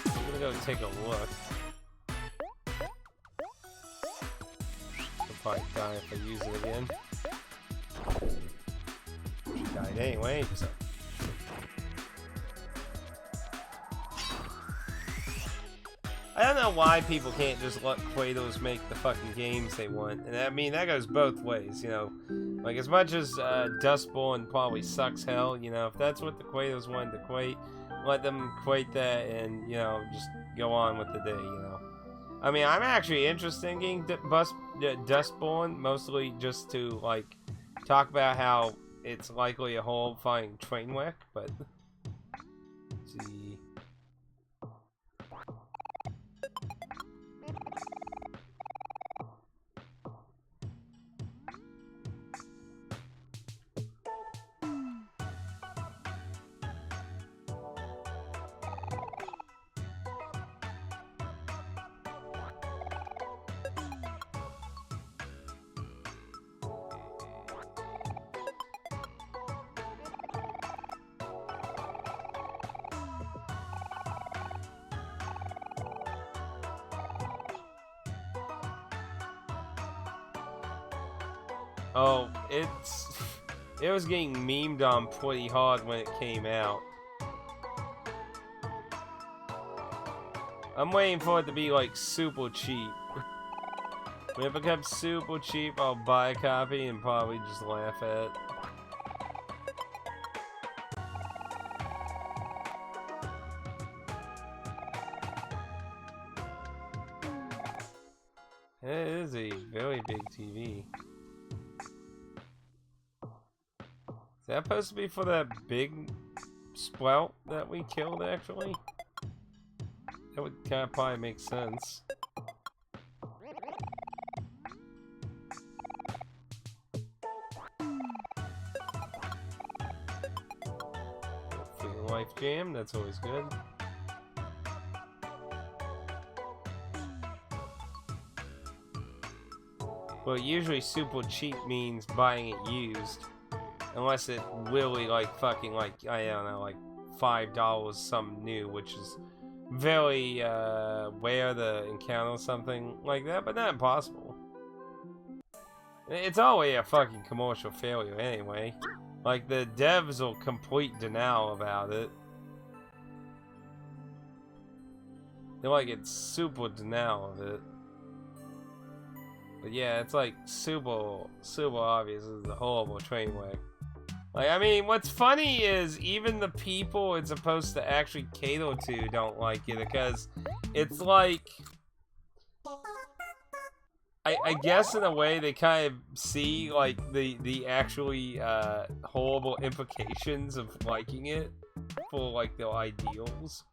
I'm gonna go take a look. I'll probably die if I use it again. Died anyway, so. I don't know why people can't just let Kratos make the fucking games they want. And I mean, that goes both ways, you know. Like, as much as Dustborn probably sucks hell, you know, if that's what the Kratos wanted to create, let them create that and, you know, just go on with the day, you know. I mean, I'm actually interested in getting Dustborn, mostly just to, like, talk about how it's likely a horrifying train wreck, but... Let's see... Oh, it was getting memed on pretty hard when it came out. I'm waiting for it to be like super cheap. When it becomes super cheap, I'll buy a copy and probably just laugh at it. It is a very big TV. Is that supposed to be for that big sprout that we killed, actually? That would kind of probably make sense. Free life jam, that's always good. Well, usually super cheap means buying it used. Unless it really, like, fucking, like, I don't know, like, $5 something new, which is very, rare to encounter something like that, but not impossible. It's always a fucking commercial failure anyway. Like, the devs will complete denial about it. They're like, it's super denial of it. But yeah, it's like super obvious it's a horrible train wreck. Like, I mean, what's funny is even the people it's supposed to actually cater to don't like it, because it's like... I guess in a way they kind of see, like, the actually, horrible implications of liking it for, like, their ideals.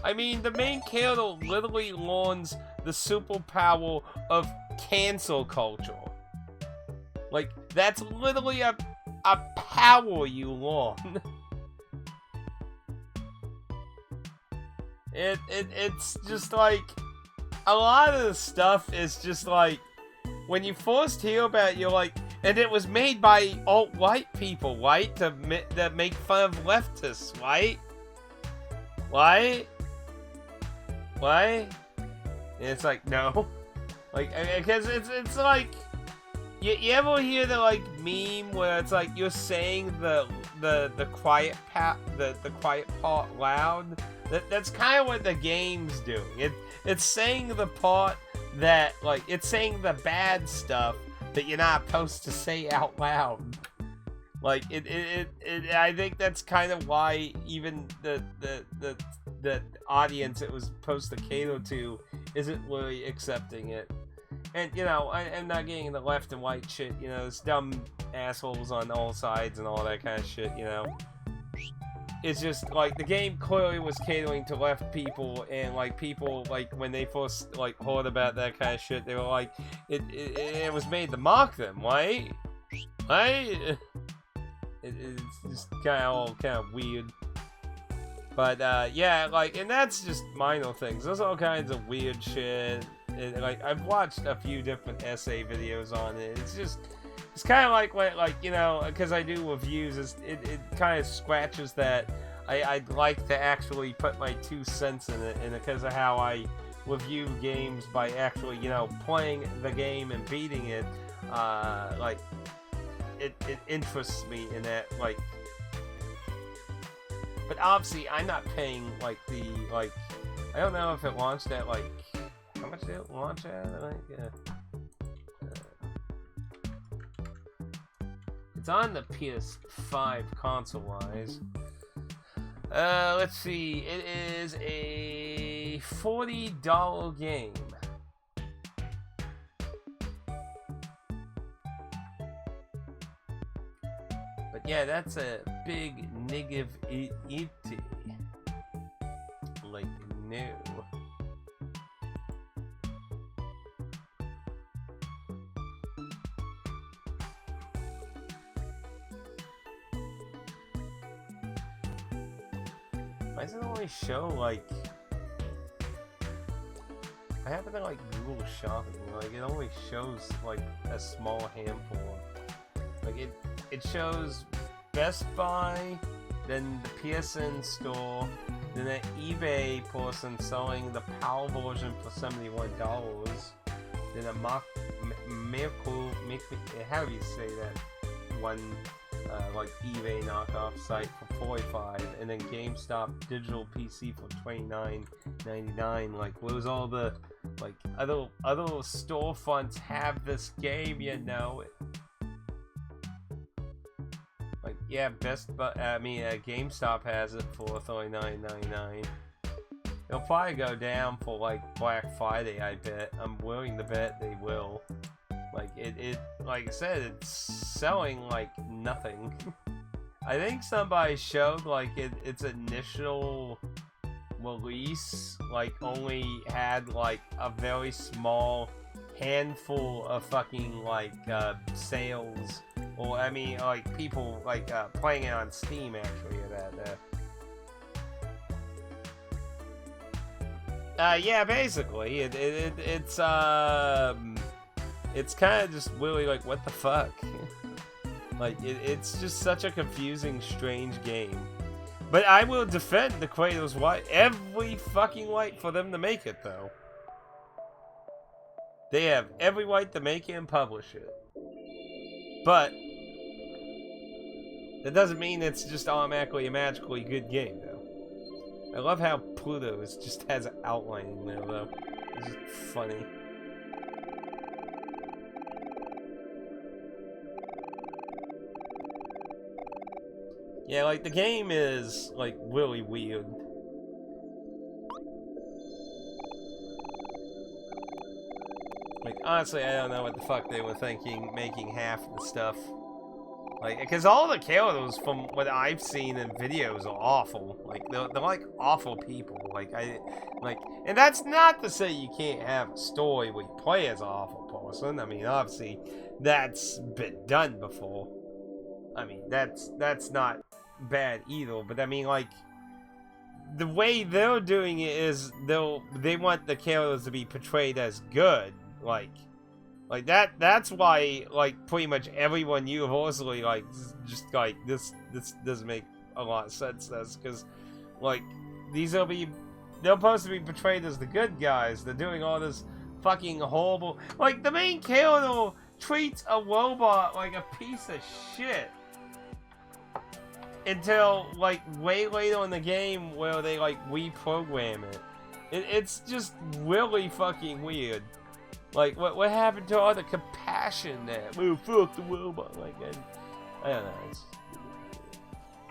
I mean, the main character literally learns the superpower of cancel culture. Like, that's literally a power you learn. It's just like, a lot of the stuff is just like, when you first hear about it, you're like, and it was made by alt-right people, right? That make fun of leftists, right? Right? Right? And it's like, no. Like, because it's like, you ever hear the, like, meme where it's like, you're saying the quiet part loud? That's kind of what the game's doing. It's saying the part that, like, it's saying the bad stuff that you're not supposed to say out loud. Like, I think that's kind of why even the audience it was supposed to cater to isn't really accepting it. And, you know, I'm not getting the left and white shit, you know, there's dumb assholes on all sides and all that kind of shit, you know. It's just, like, the game clearly was catering to left people, and, like, people, like, when they first, like, heard about that kind of shit, they were like, it was made to mock them, right? Right? It's just kind of weird. But, yeah, like, and that's just minor things. There's all kinds of weird shit. And, like, I've watched a few different essay videos on it. It's just, it's kind of like, you know, because I do reviews, it kind of scratches that I'd like to actually put my 2 cents in it, and because of how I review games by actually, you know, playing the game and beating it, like, it interests me in that, like, but obviously I'm not paying, like, I don't know if it launched at, like, how much did it launch at? Like, it's on the PS5 console-wise. Let's see. It is a $40 game. But yeah, that's a big negative itty. Like, no. Why does it only show, like... I happen to, like, Google Shopping. Like, it only shows, like, a small handful. Like, it shows Best Buy, then the PSN store, then an eBay person selling the PAL version for $71, then a Miracle, how do you say that one, like eBay knockoff site for $45, and then GameStop digital PC for $29.99. Like, where's all the, like, other storefronts have this game, you know? Like, yeah, GameStop has it for $39.99. It'll probably go down for, like, Black Friday, I bet. I'm willing to bet they will. Like, like I said, it's selling like nothing. I think somebody showed, like, its initial release, like, only had, like, a very small handful of fucking, like, sales. Well, I mean, like, people, like, playing it on Steam, actually, yeah, basically, it's kind of just really, like, what the fuck? Like, it's just such a confusing, strange game. But I will defend the Kratos right every fucking right for them to make it, though. They have every right to make it and publish it. But that doesn't mean it's just automatically a magically good game, though. I love how Pluto just has an outline in there, though. It's just funny. Yeah, like, the game is, like, really weird. Like, honestly, I don't know what the fuck they were thinking, making half of the stuff. Like, because all the characters, from what I've seen in videos, are awful. Like, they're like, awful people. Like, and that's not to say you can't have a story where you play as an awful person. I mean, obviously, that's been done before. I mean, that's not bad either, but I mean, like, the way they're doing it is they want the characters to be portrayed as good, like that's why, like, pretty much everyone universally, like, just like this doesn't make a lot of sense, because, like, they're supposed to be portrayed as the good guys. They're doing all this fucking horrible, like, the main character treats a robot like a piece of shit. Until, like, way later in the game where they, like, reprogram it. It's just really fucking weird. Like, what happened to all the compassion there? Oh, fuck the robot. Like, I don't know.